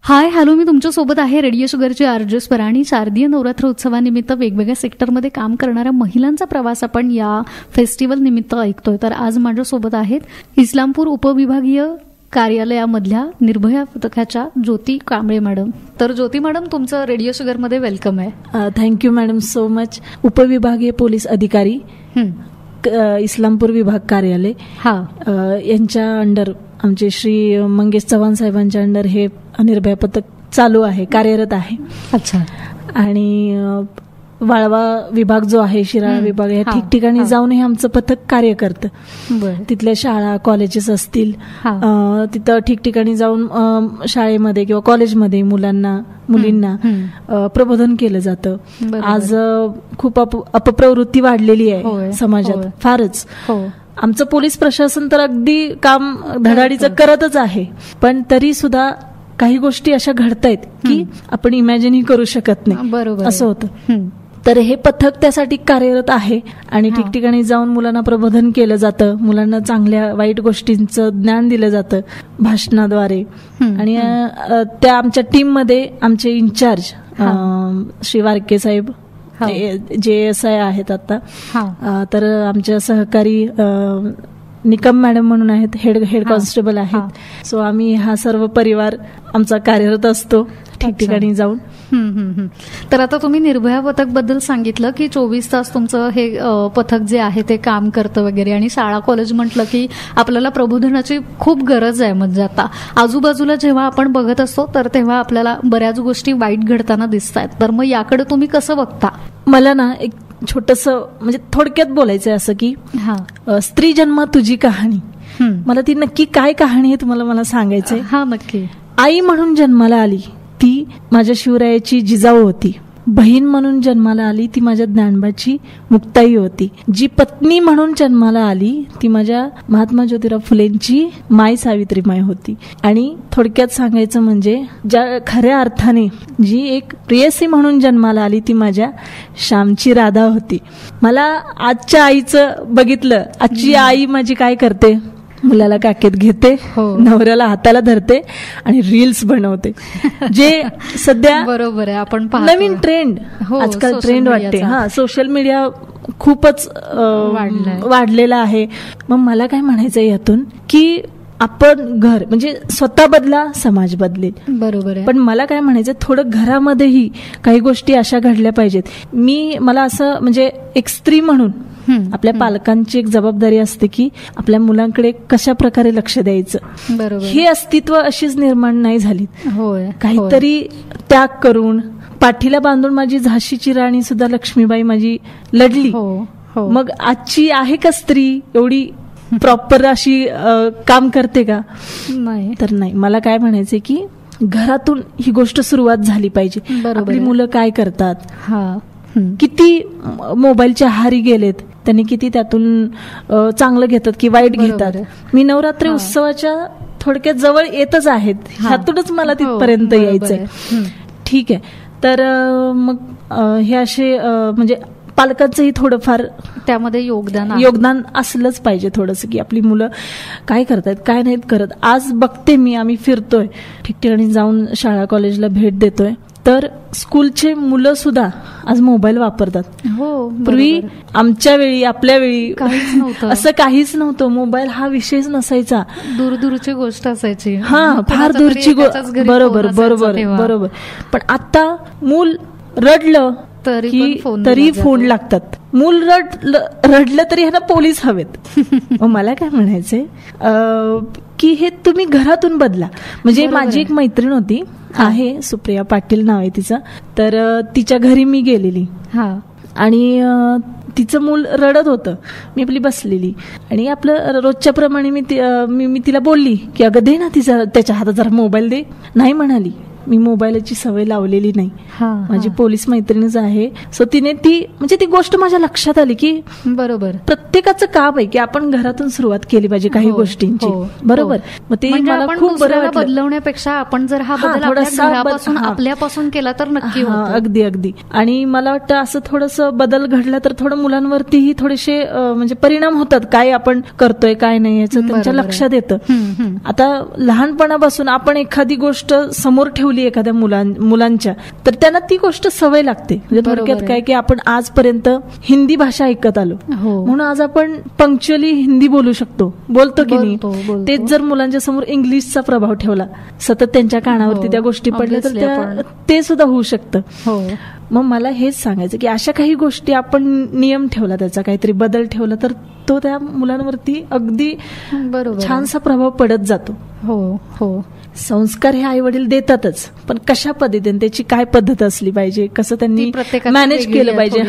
Hi hello, मी तुमच्यासोबत आहे radio शुगरची RJ स्परा. आणि शारदीय नवरात्र उत्सवानिमित्त वेगवेगळ्या सेक्टरमध्ये काम करणाऱ्या महिलांचा प्रवास आपण या फेस्टिवल निमित्त ऐकतोय. तर आज माझ्यासोबत आहेत इस्लामपूर उपविभागीय कार्यालयामधल्या निर्भया पथकाच्या ज्योती कांबळे मॅडम. तर ज्योती मॅडम, तुमचं रेडिओ शुगरमध्ये वेलकम आहे. Thank you madam so much. उपविभागीय पोलीस अधिकारी इस्लामपूर विभाग कार्यालय यांच्या अंडर आमचे श्री मंगेश चव्हाण साहेबांच्या अंडर हे निर्भया पथक चालू आहे, कार्यरत आहे. अच्छा. आणि वाळवा विभाग जो आहे, शिराळा विभाग, या ठिकठिकाणी जाऊन हे आमचं पथक कार्य करतं. तिथल्या शाळा कॉलेजेस असतील, तिथं ठिकठिकाणी जाऊन शाळेमध्ये किंवा कॉलेजमध्ये मुलींना प्रबोधन केलं जातं. आज खूप अपप्रवृत्ती वाढलेली आहे समाजात, फारच. आमचं पोलीस प्रशासन तर अगदी काम धडाडीचं करतच आहे, पण तरी सुद्धा काही गोष्टी अशा घडतायत की आपण इमॅजिनही करू शकत नाही. बरोबर, असं होतं. तर हे पथक त्यासाठी कार्यरत आहे आणि ठिकठिकाणी जाऊन मुलांना प्रबोधन केलं जातं, मुलांना चांगल्या वाईट गोष्टींचं ज्ञान दिलं जातं भाषणाद्वारे. आणि त्या आमच्या टीम मध्ये आमचे इन्चार्ज श्री वारके साहेब JSI आहेत आता. तर आमच्या सहकारी निकम मॅडम म्हणून आहेत, हेड कॉन्स्टेबल आहेत. सो आम्ही हा सर्व परिवार आमचा कार्यरत असतो ठिकठिकाणी जाऊन. तर आता तुम्ही निर्भया पथक बद्दल सांगितलं की 24 तास तुमचं हे पथक जे आहे ते काम करतं वगैरे. आणि शाळा कॉलेज म्हटलं की आपल्याला प्रबोधनाची खूप गरज आहे. म्हणजे आता आजूबाजूला जेव्हा आपण बघत असतो तर तेव्हा आपल्याला बऱ्याच गोष्टी वाईट घडताना दिसत आहेत. तर मग याकडे तुम्ही कसं बघता? मला ना एक छोटंसं म्हणजे थोडक्यात बोलायचंय असं की स्त्री जन्म तुझी कहाणी. मला ती नक्की काय कहाणी आहे तुम्हाला मला सांगायचंय. नक्की. आई म्हणून जन्माला आली ती माझ्या शिवरायाची जिजाऊ होती. बहीण म्हणून जन्माला आली ती माझ्या ज्ञानबाची मुक्ताई होती. जी पत्नी म्हणून जन्माला आली ती माझ्या महात्मा ज्योतिराव फुलेंची माय सावित्रीमाय होती. आणि थोडक्यात सांगायचं म्हणजे ज्या खऱ्या अर्थाने जी एक प्रेयसी म्हणून जन्माला आली ती माझ्या श्यामची राधा होती. मला आजच्या आईचं बघितलं, आजची आई माझी काय करते, मुलाला काकेत घेते, नवऱ्याला हाताला धरते आणि रील्स बनवते. जे सध्या बरोबर आहे, आपण नवीन ट्रेंड आजकाल ट्रेंड वाटते. सोशल मीडिया खूपच वाढलेला आहे. मग मला काय म्हणायचं यातून की आपण घर म्हणजे स्वतः बदला, समाज बदलेल. बरोबर आहे. पण मला काय म्हणायचं, थोडं घरामध्येही काही गोष्टी अशा घडल्या पाहिजेत. मला असं म्हणजे एक स्त्री म्हणून आपल्या पालकांची एक जबाबदारी असते की आपल्या मुलांकडे कशा प्रकारे लक्ष द्यायचं. बरोबर. हे अस्तित्व अशीच निर्माण नाही झाली. काहीतरी त्याग करून पाठीला बांधून माझी झाशीची राणी सुद्धा लक्ष्मीबाई माझी लढली. मग आजची आहे का स्त्री एवढी प्रॉपर अशी काम करते का? नाही. तर नाही. मला काय म्हणायचंय की घरातून ही गोष्ट सुरुवात झाली पाहिजे. आपली मुलं काय करतात, किती मोबाईलच्या आहारी गेलेत, त्यांनी किती त्यातून चांगलं घेतात की वाईट घेतात. मी नवरात्री उत्सवाच्या थोडक्यात जवळ येतच आहेत, ह्यातूनच मला तिथपर्यंत यायचंय. ठीक आहे. तर मग हे असे म्हणजे पालकांचंही थोडंफार त्यामध्ये योगदान असलंच पाहिजे थोडंसं की आपली मुलं काय करतायत काय नाहीत करत. आज बघते मी, फिरतोय ठिकठिकाणी जाऊन शाळा कॉलेजला भेट देतोय, तर स्कूलचे मुलं सुद्धा आज मोबाईल वापरतात. पूर्वी आमच्या वेळी, आपल्या वेळी असं काहीच नव्हतं. मोबाईल हा विषयच नसायचा, दूरची गोष्ट असायची. फार दूरची गोष्ट. बरोबर. पण आता मूल रडलं तरी फोन लागतात. मूल रडलं तरी ह्यांना पोलीस हवेत. मला काय म्हणायचंय की हे तुम्ही घरातून बदला. म्हणजे माझी एक मैत्रीण होती, आहे सुप्रिया पाटील नाव आहे तिचं. तर तिच्या घरी मी गेलेली आणि तिचं मूल रडत होतं. मी आपली बसलेली आणि आपलं रोजच्या प्रमाणे मी तिला बोलली की अगं दे ना त्याच्या हातात जरा मोबाईल दे. नाही म्हणाली. मी मोबाईलची सवय लावलेली नाही. माझी पोलीस मैत्रीणच आहे. सो तिने ती गोष्ट माझ्या लक्षात आली की बरोबर प्रत्येकाचं काम आहे की आपण घरातून सुरुवात केली पाहिजे काही गोष्टींची. बरोबर. मग ते मला खूप बरं बदलवण्यापेक्षा आपण जर हा बदल आपल्यापासून केला तर नक्की. अगदी. आणि मला वाटतं असं थोडंसं बदल घडला तर थोडं मुलांवरतीही थोडेसे म्हणजे परिणाम होतात. काय आपण करतोय काय नाही याचं त्यांच्या लक्षात येतं. आता लहानपणापासून आपण एखादी गोष्ट समोर ठेवली दाखवली एखाद्या मुलांच्या, तर त्यांना ती गोष्ट सवय लागते. म्हणजे थोडक्यात काय की आपण आजपर्यंत हिंदी भाषा ऐकत आलो, म्हणून आज आपण पंक्च्युअली हिंदी बोलू शकतो, बोलतो की नाही. तेच जर मुलांच्या समोर इंग्लिशचा प्रभाव ठेवला, सतत त्यांच्या कानावरती त्या गोष्टी पडल्या, तर ते सुद्धा होऊ शकतं. मग मला हेच सांगायचं की अशा काही गोष्टी आपण नियम ठेवला, त्याचा काहीतरी बदल ठेवला, तर तो त्या मुलांवरती अगदी छानसा प्रभाव पडत जातो. हो. संस्कार हे आई वडील देतातच, पण कशा पद्धतीने, त्याची काय पद्धत असली पाहिजे, कसं त्यांनी मॅनेज केलं पाहिजे.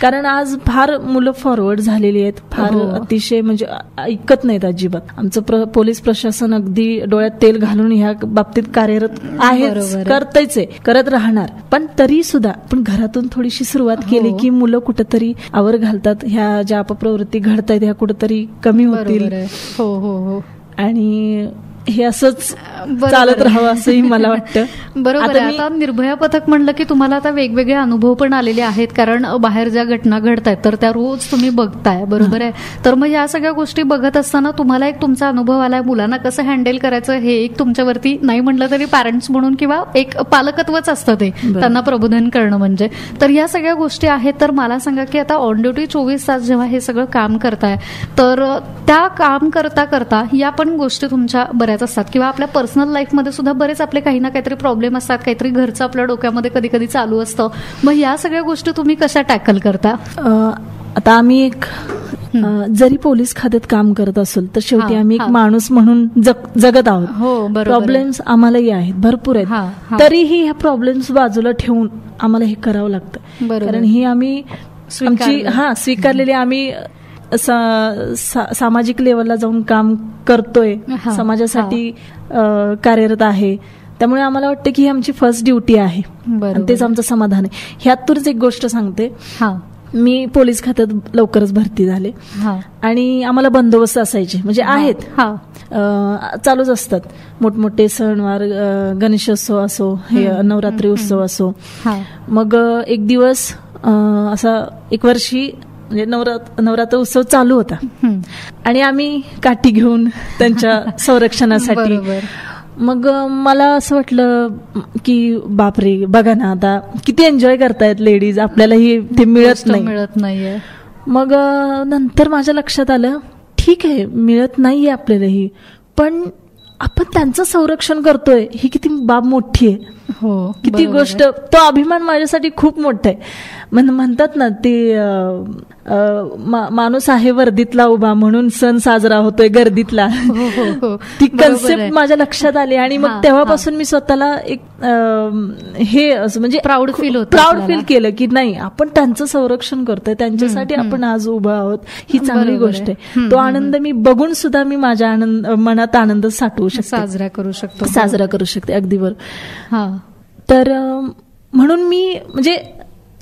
कारण आज फार मुलं फॉरवर्ड झालेली आहेत, फार अतिशय म्हणजे ऐकत नाहीत अजिबात. आमचं पोलीस प्रशासन अगदी डोळ्यात तेल घालून ह्या बाबतीत कार्यरत आहे, करतच आहे, करत राहणार. पण तरी सुद्धा आपण घरातून थोडीशी सुरुवात केली की मुलं कुठंतरी आवर घालतात, ह्या ज्या अपप्रवृत्ती घडतायत ह्या कुठंतरी कमी होतील. आणि हे असंच चालत राहावं असंही मला वाटतं. बरोबर आहे. आता निर्भया पथक म्हणलं की तुम्हाला आता वेगवेगळे अनुभव पण आलेले आहेत, कारण बाहेर ज्या घटना घडतायत तर त्या रोज तुम्ही बघताय, बरोबर आहे. तर मग या सगळ्या गोष्टी बघत असताना तुम्हाला एक तुमचा अनुभव आलाय, मुलांना कसं हँडल करायचं हे एक तुमच्यावरती नाही म्हटलं तरी पॅरेंट्स म्हणून किंवा एक पालकत्वच असतं ते, त्यांना प्रबोधन करणं म्हणजे. तर या सगळ्या गोष्टी आहेत. तर मला सांगा की आता ऑन ड्युटी 24 तास जेव्हा हे सगळं काम करताय, तर त्या काम करता करता या पण गोष्टी तुमच्या बऱ्याच असतात, किंवा आपल्या पर्सनल लाईफमध्ये सुद्धा बरेच आपले काही ना काहीतरी प्रॉब्लेम असतात, काहीतरी घरचं आपल्या डोक्यामध्ये कधी कधी चालू असतं. मग या सगळ्या गोष्टी तुम्ही कशा टॅकल करता? आता आम्ही एक जरी पोलीस खात्यात काम करत असेल तर शेवटी आम्ही एक माणूस म्हणून जगत आहोत. प्रॉब्लेम्स आम्हालाही आहेत, भरपूर आहेत. तरीही ह्या प्रॉब्लेम्स बाजूला ठेवून आम्हाला हे करावं लागतं, कारण ही आम्ही स्वीकारलेली, आम्ही सामाजिक लेवलला जाऊन काम करतोय, समाजासाठी कार्यरत आहे. त्यामुळे आम्हाला वाटतं की ही आमची फर्स्ट ड्युटी आहे, तेच आमचं समाधान आहे. ह्यातूनच एक गोष्ट सांगते. मी पोलीस खात्यात लवकरच भरती झाले आणि आम्हाला बंदोबस्त असायचे, म्हणजे आहेत, चालूच असतात. मोठमोठे सणवार, गणेशोत्सव असो, हे नवरात्री उत्सव असो. मग एक दिवस असा एक वर्षी म्हणजे नवरात्र उत्सव चालू होता आणि आम्ही काठी घेऊन त्यांच्या संरक्षणासाठी, मग मला असं वाटलं की बापरे, बघा ना आता किती एन्जॉय करतायत लेडीज, आपल्यालाही ते मिळत नाहीये. मग नंतर माझ्या लक्षात आलं, ठीक आहे मिळत नाहीये आपल्यालाही, पण आपण त्यांचं संरक्षण करतोय, ही किती बाब मोठी आहे. किती गोष्ट, तो अभिमान माझ्यासाठी खूप मोठा आहे. म्हणतात ना ते माणूस आहे वर्दीतला उभा म्हणून सण साजरा होतोय गर्दीतला. ती कन्सेप्ट माझ्या लक्षात आली आणि मग तेव्हापासून मी स्वतःला एक हे असं म्हणजे प्राऊड फील केलं की नाही, आपण त्यांचं संरक्षण करतोय, त्यांच्यासाठी आपण आज उभा आहोत, ही चांगली गोष्ट आहे. तो आनंद मी बघून सुद्धा मी माझ्या मनात आनंद साठवू शकते, साजरा करू शकते. अगदी बरोबर. तर म्हणून मी म्हणजे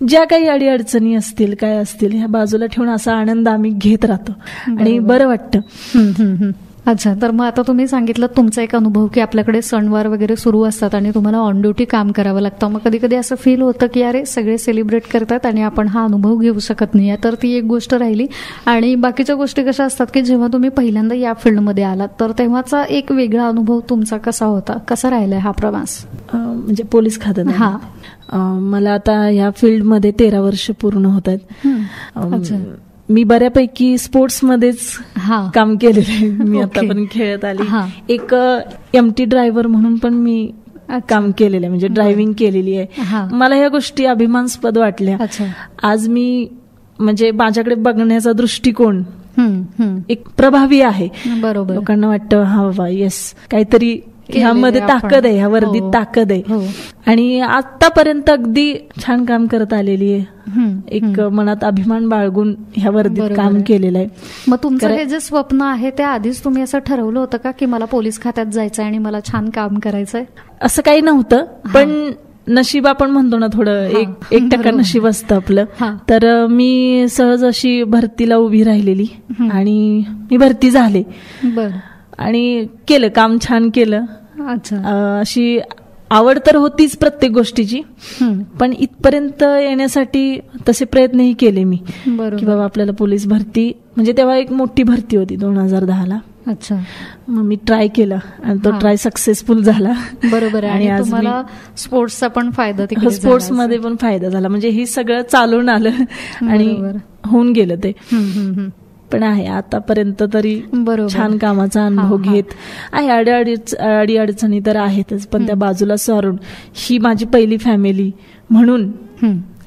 ज्या काही अडीअडचणी असतील, काय असतील, ह्या बाजूला ठेवून असा आनंद आम्ही घेत राहतो आणि बरं वाटतं. अच्छा, तर मग आता तुम्ही सांगितलं तुमचा एक अनुभव की आपल्याकडे सणवार वगैरे सुरू असतात आणि तुम्हाला ऑन ड्युटी काम करावं लागतं. मग कधी कधी असं फील होतं की अरे सगळे सेलिब्रेट करतात आणि आपण हा अनुभव घेऊ शकत नाही. तर ती एक गोष्ट राहिली. आणि बाकीच्या गोष्टी कशा असतात की जेव्हा तुम्ही पहिल्यांदा या फील्डमध्ये आलात तर तेव्हाचा एक वेगळा अनुभव तुमचा कसा होता, कसा राहिलाय हा प्रवास? म्हणजे पोलीस खात्यात मला आता या फील्डमध्ये 13 वर्ष पूर्ण होत आहेत. मी बऱ्यापैकी स्पोर्ट्समध्येच काम केलेलं आहे. मी आतापर्यंत खेळत आली. एक एमटी ड्रायव्हर म्हणून पण मी काम केलेलं आहे, म्हणजे ड्रायव्हिंग केलेली आहे. मला ह्या गोष्टी अभिमानास्पद वाटल्या. आज मी म्हणजे माझ्याकडे बघण्याचा दृष्टिकोन एक प्रभावी आहे. बरोबर, लोकांना वाटतं हा बाबा येस काहीतरी ह्यामध्ये ताकद आहे, ह्या वर्दीत ताकद आहे. आणि आतापर्यंत अगदी छान काम करत आलेली आहे. एक मनात अभिमान बाळगून ह्या वर्दीत काम केलेलं आहे. मग तुमचं हे जे स्वप्न आहे ते आधीच तुम्ही असं ठरवलं होतं का की मला पोलीस खात्यात जायचंय आणि मला छान काम करायचंय? असं काही नव्हतं, पण नशीब आपण म्हणतो ना, थोडं 1% नशीब असतं आपलं. तर मी सहज अशी भरतीला उभी राहिलेली आणि मी भरती झाले आणि केलं काम, छान केलं. अशी आवड तर होतीच प्रत्येक गोष्टीची, पण इथपर्यंत येण्यासाठी तसे प्रयत्नही केले मी की बाबा आपल्याला पोलीस भरती, म्हणजे तेव्हा एक मोठी भरती होती 2010ला. अच्छा. मग मी ट्राय केला आणि तो ट्राय सक्सेसफुल झाला. बरोबर. आणि तुम्हाला स्पोर्ट्सचा पण फायदा, स्पोर्ट्स मध्ये पण फायदा झाला. म्हणजे हे सगळं चालून आलं आणि होऊन गेलं ते. पण आहे आतापर्यंत तरी छान कामाचा अनुभव घेत आहे. अडी अडचणी तर आहेतच, पण त्या बाजूला सारून ही माझी पहिली फॅमिली म्हणून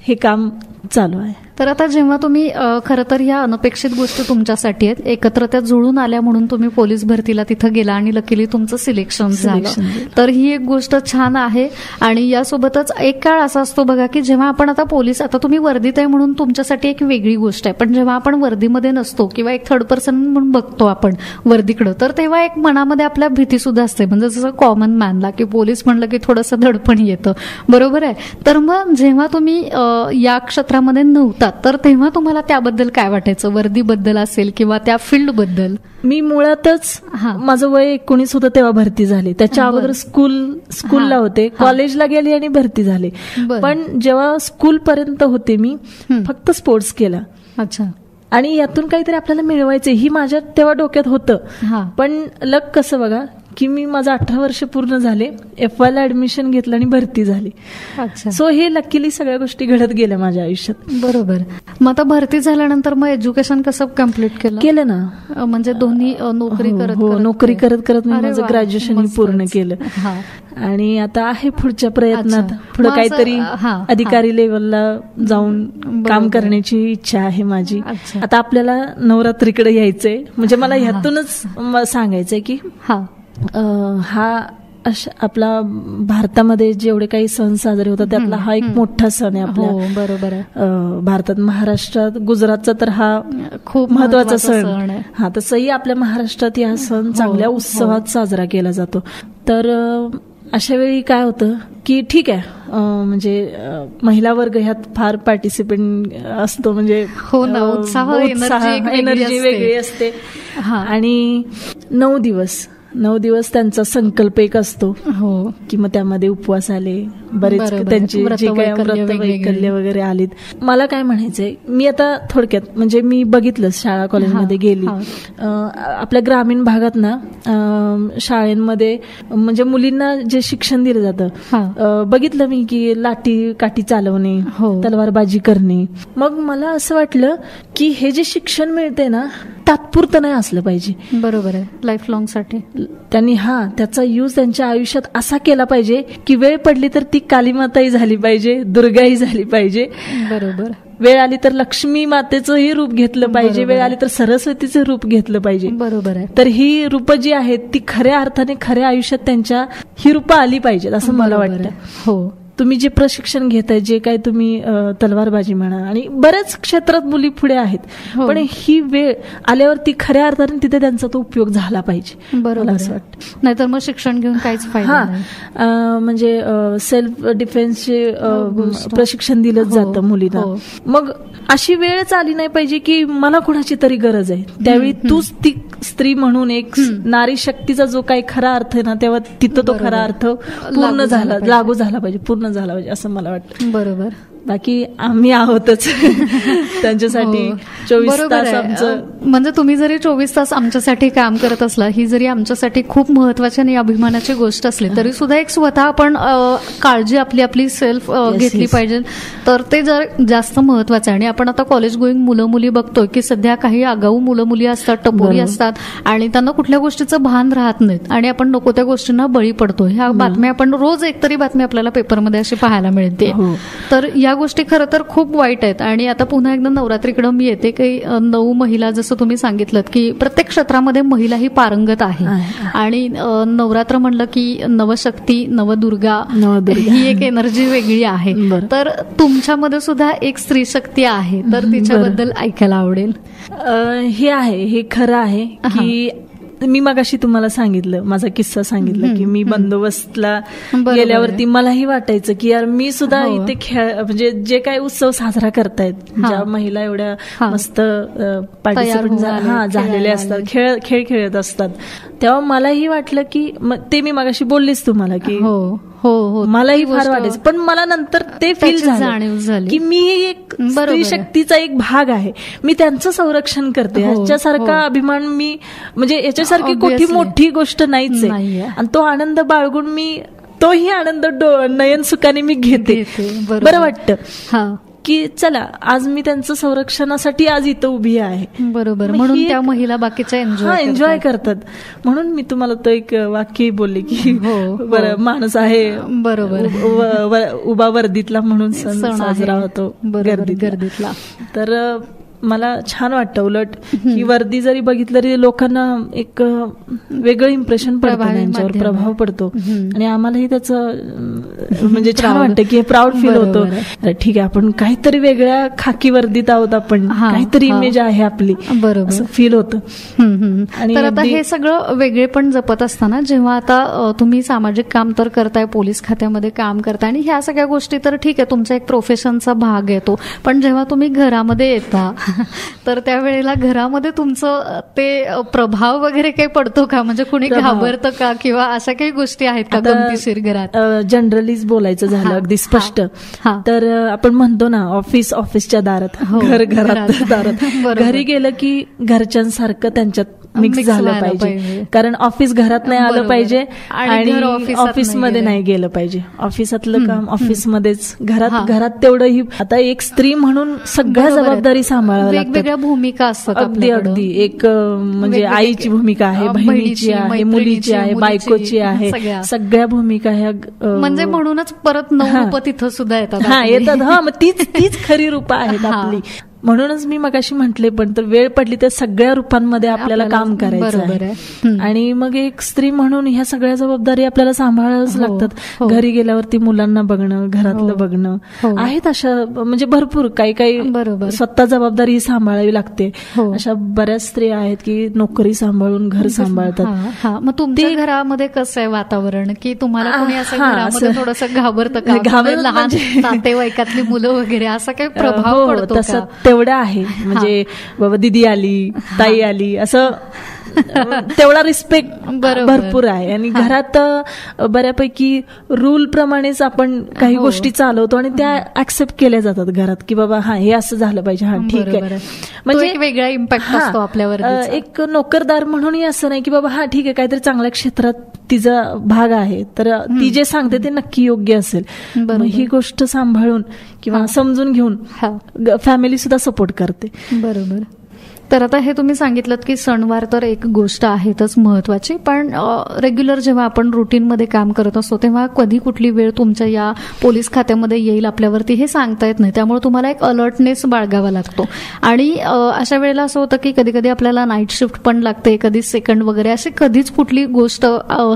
हे काम चालू आहे. तर आता जेव्हा तुम्ही खरं तर ह्या अनपेक्षित गोष्टी तुमच्यासाठी आहेत, एकत्र त्या जुळून आल्या म्हणून तुम्ही पोलीस भरतीला तिथं गेला आणि लकीली तुमचं सिलेक्शन झालं, तर ही एक गोष्ट छान आहे. आणि यासोबतच एक काळ असा असतो बघा की जेव्हा आपण आता पोलीस, आता तुम्ही वर्दीत आहे म्हणून तुमच्यासाठी एक वेगळी गोष्ट आहे, पण जेव्हा आपण वर्दीमध्ये नसतो किंवा एक थर्ड पर्सन म्हणून बघतो आपण वर्दीकडं, तर तेव्हा एक मनामध्ये आपल्या भीती सुद्धा असते. म्हणजे जसं कॉमन मॅनला की पोलीस म्हणलं की थोडंसं धडपण येतं, बरोबर आहे. तर मग जेव्हा तुम्ही या क्षेत्रामध्ये नव्हता तर तेव्हा तुम्हाला त्याबद्दल काय वाटायचं, वर्दीबद्दल असेल किंवा त्या फील्ड बद्दल? मी मुळातच माझं वय 19 होतं तेव्हा भरती झाली. त्याच्या अगोदर स्कूलला होते, कॉलेजला गेली आणि भरती झाले. पण जेव्हा स्कूल पर्यंत होते मी फक्त स्पोर्ट्स केला. अच्छा. आणि यातून काहीतरी आपल्याला मिळवायचं ही माझ्या तेव्हा डोक्यात होतं. पण लक कसं बघा की मी माझं 18 वर्ष पूर्ण झाले, FY ला ऍडमिशन घेतलं आणि भरती झाली. सो हे लकीली सगळ्या गोष्टी घडत गेल्या माझ्या आयुष्यात. बरोबर. मग आता भरती झाल्यानंतर मग एज्युकेशन कसं कम्प्लीट केलं ना, म्हणजे दोन्ही नोकरी करत करत मी माझं ग्रॅज्युएशन पूर्ण केलं. आणि आता आहे पुढच्या प्रयत्नात, पुढे काहीतरी अधिकारी लेवलला जाऊन काम करण्याची इच्छा आहे माझी. आता आपल्याला नवरात्रीकडे यायचंय, म्हणजे मला ह्यातूनच सांगायचंय की हा आपला भारतामध्ये जेवढे काही सण साजरे होतात त्यातला हा एक मोठा सण आहे आपल्या. बरोबर आहे. भारतात, महाराष्ट्रात, गुजरातचा तर हा खूप महत्वाचा सण आहे. हा, तसंही आपल्या महाराष्ट्रात हा सण चांगल्या उत्सवात साजरा केला जातो. तर अशा वेळी काय होतं की ठीक आहे, म्हणजे महिला वर्ग ह्यात फार पार्टिसिपेंट असतो, म्हणजे उत्साह, एनर्जी वेगळी असते. आणि 9 दिवस त्यांचा संकल्प एक असतो की मग त्यामध्ये उपवास आले, बरेच त्यांची जे काही व्रत वैकल्य वगैरे आलीत. मला काय म्हणायचंय, मी आता थोडक्यात म्हणजे मी बघितलं शाळा कॉलेजमध्ये गेली, आपल्या ग्रामीण भागात ना शाळेमध्ये म्हणजे मुलींना जे शिक्षण दिलं जातं, बघितलं मी की काठी चालवणे, तलवारबाजी करणे. मग मला असं वाटलं की हे जे शिक्षण मिळते ना तात्पुरतं नाही असलं पाहिजे. बरोबर आहे, लाईफ लॉंग साठी त्यांनी त्याचा यूज त्यांच्या आयुष्यात असा केला पाहिजे की वेळ पडली तर ती कालीमाताही झाली पाहिजे, दुर्गाही झाली पाहिजे. बरोबर. वेळ आली तर लक्ष्मी मातेचंही रूप घेतलं पाहिजे, वेळ आली तर सरस्वतीचं रूप घेतलं पाहिजे. बरोबर आहे. तर ही रूप जी आहेत ती खऱ्या अर्थाने खऱ्या आयुष्यात त्यांच्या ही रूप आली पाहिजेत असं मला वाटतं. हो, तुम्ही जे प्रशिक्षण घेताय, जे काय तुम्ही तलवारबाजी म्हणा, आणि बऱ्याच क्षेत्रात मुली पुढे आहेत, पण ही वेळ आल्यावर ती खऱ्या अर्थाने तिथे त्यांचा तो उपयोग झाला पाहिजे. बरोबर असं वाटतं. नाहीतर मग शिक्षण घेऊन काहीच फायदा नाही. म्हणजे सेल्फ डिफेन्सचे प्रशिक्षण दिलं जातं मुलींना. मग अशी वेळच आली नाही पाहिजे की मला कुणाची तरी गरज आहे, त्यावेळी तूच ती स्त्री म्हणून एक नारी शक्तीचा जो काही खरा अर्थ आहे ना, तेव्हा तिथं तो खरा अर्थ पूर्ण झाला, लागू झाला पाहिजे, पूर्ण झाला पाहिजे असं मला वाटतं. बरोबर. बाकी आम्ही आहोतच त्यांच्यासाठी 24 तास आमचं. म्हणजे तुम्ही जरी 24 तास आमच्यासाठी काम करत असला, ही जरी आमच्यासाठी खूप महत्वाची आणि अभिमानाची गोष्ट असली तरी सुद्धा एक स्वतः आपण काळजी आपली सेल्फ घेतली पाहिजे, तर ते जर जास्त महत्वाचं आहे. आणि आपण आता कॉलेज गोईंग मुलं मुली बघतोय की सध्या काही आगाऊ मुलं मुली असतात, टपोरी असतात, आणि त्यांना कुठल्या गोष्टीचं भान राहत नाहीत आणि आपण नको त्या गोष्टींना बळी पडतो. ह्या बातम्या आपण रोज एकतरी बातमी आपल्याला पेपरमध्ये अशी पाहायला मिळते. तर या गोष्टी खरं तर खूप वाईट आहेत. आणि आता पुन्हा एकदा नवरात्रीकडे मी येते की 9 महिला, जसं तुम्ही सांगितलं की प्रत्येक क्षेत्रामध्ये महिला ही पारंगत आहे. आणि नवरात्र म्हणलं की नवशक्ती, नवदुर्गा ही एक एनर्जी वेगळी आहे. तर तुमच्यामध्ये सुद्धा एक स्त्री शक्ती आहे, तर तिच्याबद्दल ऐकायला आवडेल. हे खरं आहे की मी मगाशी तुम्हाला सांगितलं, माझा किस्सा सांगितला की मी बंदोबस्तला गेल्यावरती मलाही वाटायचं की यार मी सुद्धा इथे म्हणजे जे काही उत्सव साजरा करतायत, ज्या महिला एवढ्या मस्त पार्टिसिपेंट झालेल्या असतात, खेळ खेळत असतात, तेव्हा मलाही वाटलं की ते मी मगाशी बोललीच तुम्हाला की हो, मलाही फार वाटायचं, पण मला नंतर ते फील झालं की मी एक स्त्री शक्तीचा एक भाग आहे, मी त्यांचं संरक्षण करते. याच्यासारखा अभिमान मी म्हणजे याच्यासारखी कुठली मोठी गोष्ट नाहीच आहे. आणि तो आनंद बाळगून मी तोही आनंद नयन सुखाने मी घेते. बरं वाटतं की चला आज मी त्यांचं संरक्षणासाठी आज इथं उभी आहे. बरोबर, म्हणून त्या महिला बाकीच्या एन्जॉय करतात. म्हणून मी तुम्हाला तो एक वाक्य बोलले की बरं माणूस आहे बरोबर उभा वर्दीतला म्हणून सण साजरा होतो गर्दीतला. तर मला छान वाटतं. उलट ही वर्दी जरी बघितलं तरी लोकांना एक वेगळं इम्प्रेशन पडतं, त्यांच्यावर प्रभाव पडतो. आणि आम्हालाही त्याचं म्हणजे छान वाटतं की प्राऊड फील होतं. ठीक आहे, आपण काहीतरी वेगळ्या खाकी वर्दीत आहोत, आपण काहीतरी इमेज आहे आपली, बरोबर फील होतं. आणि आता हे सगळं वेगळे पण जपत असताना जेव्हा आता तुम्ही सामाजिक काम तर करताय, पोलीस खात्यामध्ये काम करताय, आणि ह्या सगळ्या गोष्टी तर ठीक आहे, तुमचा एक प्रोफेशनचा भाग येतो. पण जेव्हा तुम्ही घरामध्ये येता तर त्यावेळेला घरामध्ये तुमचं ते प्रभाव वगैरे काही पडतो का? म्हणजे कुणी घाबरतं का, किंवा अशा काही गोष्टी आहेत का गमतीशीर घरात? जनरलीच बोलायचं झालं अगदी स्पष्ट तर आपण म्हणतो ना, ऑफिसच्या दारात, घर घरात दारात. घरी गेलं की घरच्यांसारखं त्यांच्यात मिक्स झालं पाहिजे. कारण ऑफिस घरात नाही आलं पाहिजे आणि ऑफिसमध्ये नाही गेलं पाहिजे. ऑफिसातलं काम ऑफिसमध्येच, घरात तेवढं ही. आता एक स्त्री म्हणून सगळ्या जबाबदारी सांभाळाव्या लागतात, वेगवेगळ्या भूमिका असतात. अगदी एक म्हणजे आईची भूमिका आहे, बहिणीची आहे, मुलीची आहे, बायकोची आहे, सगळ्या भूमिका ह्या. म्हणजे म्हणूनच परत 9 रूप तिथं सुद्धा येतात. मग तीच खरी रूपं आहेत आपली. म्हणूनच मी मगाशी म्हटले, पण तर वेळ पडली तर सगळ्या रूपांमध्ये आपल्याला काम करायचं आहे. आणि मग एक स्त्री म्हणून ह्या सगळ्या जबाबदारी आपल्याला सांभाळाव्याच लागतात. घरी गेल्यावरती मुलांना बघणं, घरातलं बघणं आहेत अशा म्हणजे भरपूर काही स्वतः जबाबदारी सांभाळावी लागते. अशा बऱ्याच स्त्रिया आहेत की नोकरी सांभाळून घर सांभाळतात. मग तुमच्या घरामध्ये कसं आहे वातावरण, की तुम्हाला कोणी असं घरामध्ये थोडंसं घाबरतं का? लहान नातेवाईकातली मुलं वगैरे असा काही प्रभाव पडतो का? तेवढं आहे म्हणजे बाबा दिदी आली, ताई आली, असं तेवढा रिस्पेक्ट भरपूर आहे. आणि घरात बऱ्यापैकी रूल प्रमाणेच आपण काही गोष्टी चालवतो आणि त्या ऍक्सेप्ट केल्या जातात घरात, की बाबा हे असं झालं पाहिजे, ठीक आहे. म्हणजे वेगळा इम्पॅक्ट असतो आपल्यावर. एक नोकरदार म्हणूनही असं नाही की बाबा ठीक आहे, काहीतरी चांगल्या क्षेत्रात तिचा भाग आहे तर ती जे सांगते ते नक्की योग्य असेल. ही गोष्ट सांभाळून किंवा समजून घेऊन फॅमिली सुद्धा सपोर्ट करते. बरोबर. तर आता हे तुम्ही सांगितलं की सणवार तर एक गोष्ट आहेतच महत्वाची, पण रेग्युलर जेव्हा आपण रुटीनमध्ये काम करत असतो तेव्हा कधी कुठली वेळ तुमच्या या पोलीस खात्यामध्ये येईल आपल्यावरती हे सांगता येत नाही. त्यामुळे तुम्हाला एक अलर्टनेस बाळगावा लागतो. आणि अशा वेळेला असं होतं की कधी कधी आपल्याला नाईट शिफ्ट पण लागते, कधी सेकंड वगैरे, अशी कधीच कुठली गोष्ट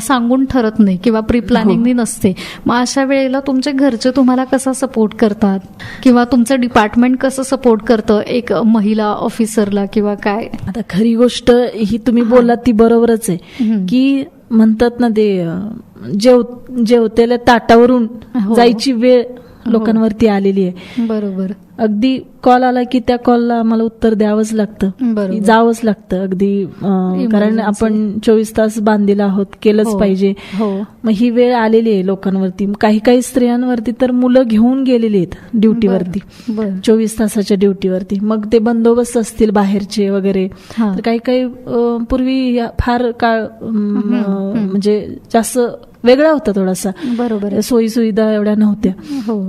सांगून ठरत नाही किंवा प्री प्लॅनिंगनी नसते. मग अशा वेळेला तुमचे घरचे तुम्हाला कसा सपोर्ट करतात, किंवा तुमचं डिपार्टमेंट कसं सपोर्ट करतं एक महिला ऑफिसरला, किंवा काय? आता खरी गोष्ट ही तुम्ही बोललात ती बरोबरच आहे की म्हणतात ना ते जेवतेल्या ताटावरून जायची वेळ लोकांवरती आलेली आहे. बरोबर. अगदी कॉल आला की त्या कॉलला आम्हाला उत्तर द्यावंच लागतं, जावंच लागतं अगदी. कारण आपण 24 तास बांधलेला आहोत, केलंच पाहिजे. मग ही वेळ आलेली आहे लोकांवरती. काही स्त्रियांवरती तर मुलं घेऊन गेलेली आहेत ड्युटीवरती, 24 तासाच्या ड्युटीवरती. मग ते बंदोबस्त असतील बाहेरचे वगैरे. तर काही पूर्वी फार काळ म्हणजे जास्त वेगळा होता थोडासा. बरोबर. सोयी सुविधा एवढ्या नव्हत्या.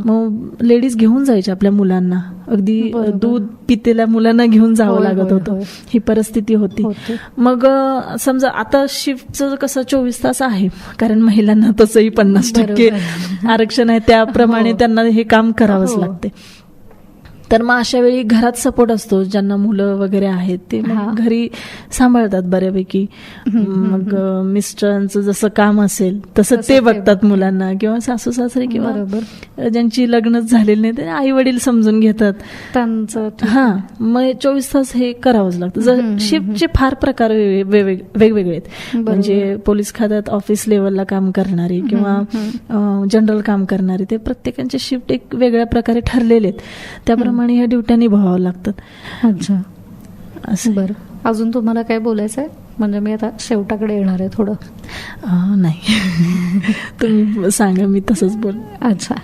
मग लेडीज घेऊन जायच्या आपल्या मुलांना, अगदी दूध पितेल्या मुलांना घेऊन जावं लागत होतं. ही परिस्थिती होती. मग समजा आता शिफ्टचं कसं 24 तास आहे, कारण महिलांना तसंही 50% आरक्षण आहे, त्याप्रमाणे त्यांना हे काम करावंच लागते. तर मग अशा वेळी घरात सपोर्ट असतो. ज्यांना मुलं वगैरे आहेत ते घरी सांभाळतात बऱ्यापैकी. मग मिस्टरांचं जसं काम असेल तसं ते बघतात मुलांना, किंवा सासू सासरे, किंवा ज्यांची लग्नच झालेली नाही ते आई वडील समजून घेतात त्यांचं. मग 24 तास हे करावंच लागतं. शिफ्टचे फार प्रकार वेगवेगळे आहेत. म्हणजे पोलीस खात्यात ऑफिस लेवलला काम करणारे किंवा जनरल काम करणारे, ते प्रत्येकांचे शिफ्ट एक वेगळ्या प्रकारे ठरलेले आहेत. त्याप्रमाणे आणि ह्या ड्युट्या निभावाव्या लागतात. अच्छा, असं. बरं, अजून तुम्हाला काय बोलायचं आहे? म्हणजे मी आता शेवटाकडे येणार आहे थोडं. नाही तुम्ही सांगा, मी तसंच बोल. अच्छा,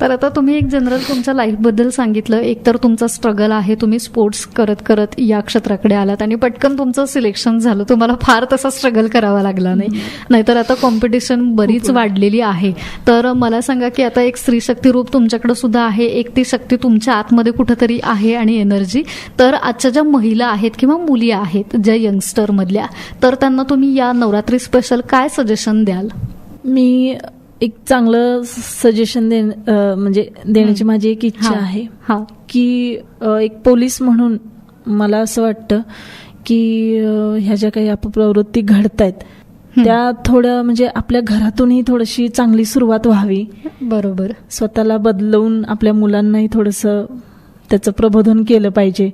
तर आता तुम्ही एक जनरल तुमच्या लाईफबद्दल सांगितलं. एक तर तुमचा स्ट्रगल आहे, तुम्ही स्पोर्ट्स करत करत या क्षेत्राकडे आलात आणि पटकन तुमचं सिलेक्शन झालं. तुम्हाला फार तसा स्ट्रगल करावा लागला नाही, नाहीतर आता कॉम्पिटिशन बरीच वाढलेली आहे. तर मला सांगा की आता एक स्त्री शक्ती रूप तुमच्याकडे सुद्धा आहे, एक ती शक्ती तुमच्या आतमध्ये कुठेतरी आहे आणि एनर्जी. तर आजच्या ज्या महिला आहेत किंवा मुली आहेत ज्या यंगस्टर मधल्या, तर त्यांना तुम्ही या नवरात्री स्पेशल काय सजेशन द्याल? मी एक चांगलं सजेशन म्हणजे देण्याची माझी एक इच्छा आहे की एक पोलीस म्हणून मला असं वाटतं की ह्या ज्या काही अपप्रवृत्ती घडतायत त्या थोड्या म्हणजे आपल्या घरातूनही थोडीशी चांगली सुरुवात व्हावी. बरोबर. स्वतःला बदलवून आपल्या मुलांनाही थोडंसं त्याचं प्रबोधन केलं पाहिजे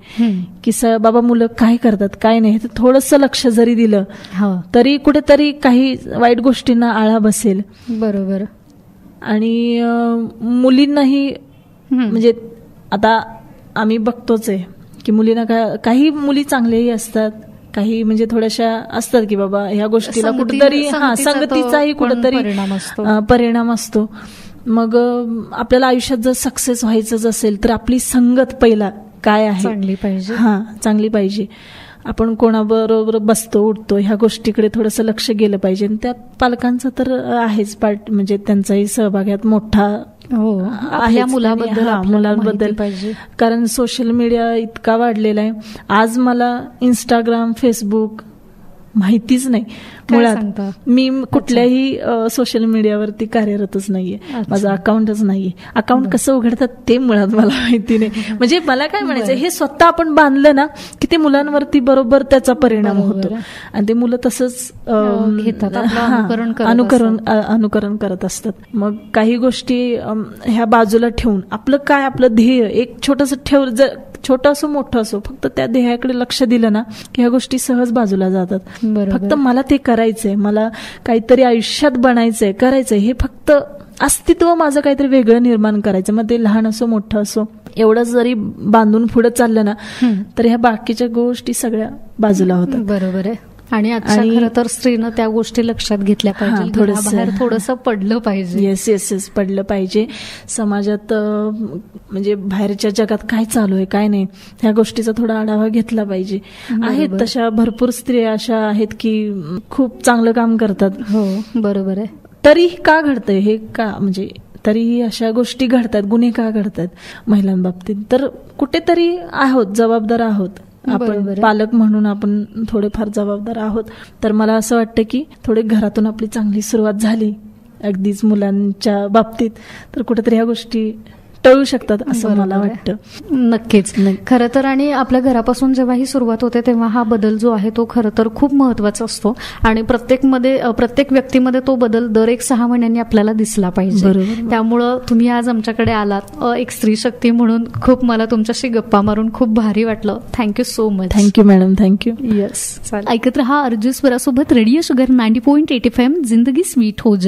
की बाबा मुलं काय करतात काय नाही, थोडंसं लक्ष जरी दिलं तरी कुठेतरी काही वाईट गोष्टींना आळा बसेल. बरोबर. आणि मुलींनाही म्हणजे आता आम्ही बघतोच आहे की मुलींना काही मुली चांगल्याही असतात, काही म्हणजे थोड्याशा असतात की बाबा ह्या गोष्टीला कुठेतरी संगतीचाही कुठेतरी परिणाम असतो. मग आपल्याला आयुष्यात जर सक्सेस व्हायचंच असेल तर आपली संगत पहिला काय आहे चांगली पाहिजे. चांगली पाहिजे. आपण कोणाबरोबर बसतो उठतो ह्या गोष्टीकडे थोडंसं लक्ष गेलं पाहिजे. आणि त्यात पालकांचा तर आहेच पार्ट, म्हणजे त्यांचाही सहभाग यात मोठा आहे मुलांबद्दल पाहिजे. कारण सोशल मीडिया इतका वाढलेला आहे. आज मला इंस्टाग्राम फेसबुक माहितीच नाही मुळात. मी कुठल्याही सोशल मीडियावरती कार्यरतच नाहीये, माझं अकाउंटच नाहीये. अकाउंट कसं उघडतात ते मुळात मला माहिती नाही. म्हणजे मला काय म्हणायचं, हे स्वतः आपण बांधलं ना की ते मुलांवरती बरोबर त्याचा परिणाम होतो आणि ते मुलं तसंच अनुकरण करत असतात. मग काही गोष्टी ह्या बाजूला ठेवून आपलं ध्येय एक छोटंसं जर छोटं असो मोठं असो, फक्त त्या ध्येयाकडे लक्ष दिलं ना की ह्या गोष्टी सहज बाजूला जातात. फक्त मला ते करायचंय, मला काहीतरी आयुष्यात बनायचंय, करायचंय, हे फक्त अस्तित्व माझं काहीतरी वेगळं निर्माण करायचं. मग ते लहान असो मोठं असो, एवढं जरी बांधून पुढे चाललं ना तर ह्या बाकीच्या गोष्टी सगळ्या बाजूला होतात. बरोबर आहे. आणि खरं तर स्त्रीनं त्या गोष्टी लक्षात घेतल्या पाहिजे, थोडंसं पडलं पाहिजे. येस पडलं पाहिजे. समाजात म्हणजे बाहेरच्या जगात काय चालू आहे काय नाही ह्या गोष्टीचा थोडा आढावा घेतला पाहिजे. आहेत तशा भरपूर स्त्रिया अशा आहेत की खूप चांगलं काम करतात. हो बरोबर आहे. तरी का घडतंय हे का, म्हणजे तरीही अशा गोष्टी घडतात, गुन्हे का घडतात महिलांबाबतीत, तर कुठेतरी जबाबदार आहोत आपण. पालक म्हणून आपण थोडेफार जबाबदार आहोत. तर मला असं वाटतं की थोडे घरातून आपली चांगली सुरुवात झाली अगदीच मुलांच्या बाबतीत तर कुठेतरी ह्या गोष्टी टळू शकतात असं मला वाटतं. नक्कीच. खरं तर आणि आपल्या घरापासून जेव्हा ही सुरुवात होते तेव्हा हा बदल जो आहे तो खरं तर खूप महत्वाचा असतो आणि प्रत्येक व्यक्तीमध्ये तो बदल दर 6 महिन्यांनी आपल्याला दिसला पाहिजे. त्यामुळं तुम्ही आज आमच्याकडे आलात एक स्त्री शक्ती म्हणून. खूप मला तुमच्याशी गप्पा मारून खूप भारी वाटलं. Thank you so much. Thank you madam. Thank you. Yes. ऐकत रहा अर्जुस्वरासोबत रेडिओ शुगर 90.8 FM. जिंदगी स्वीट हो जाए.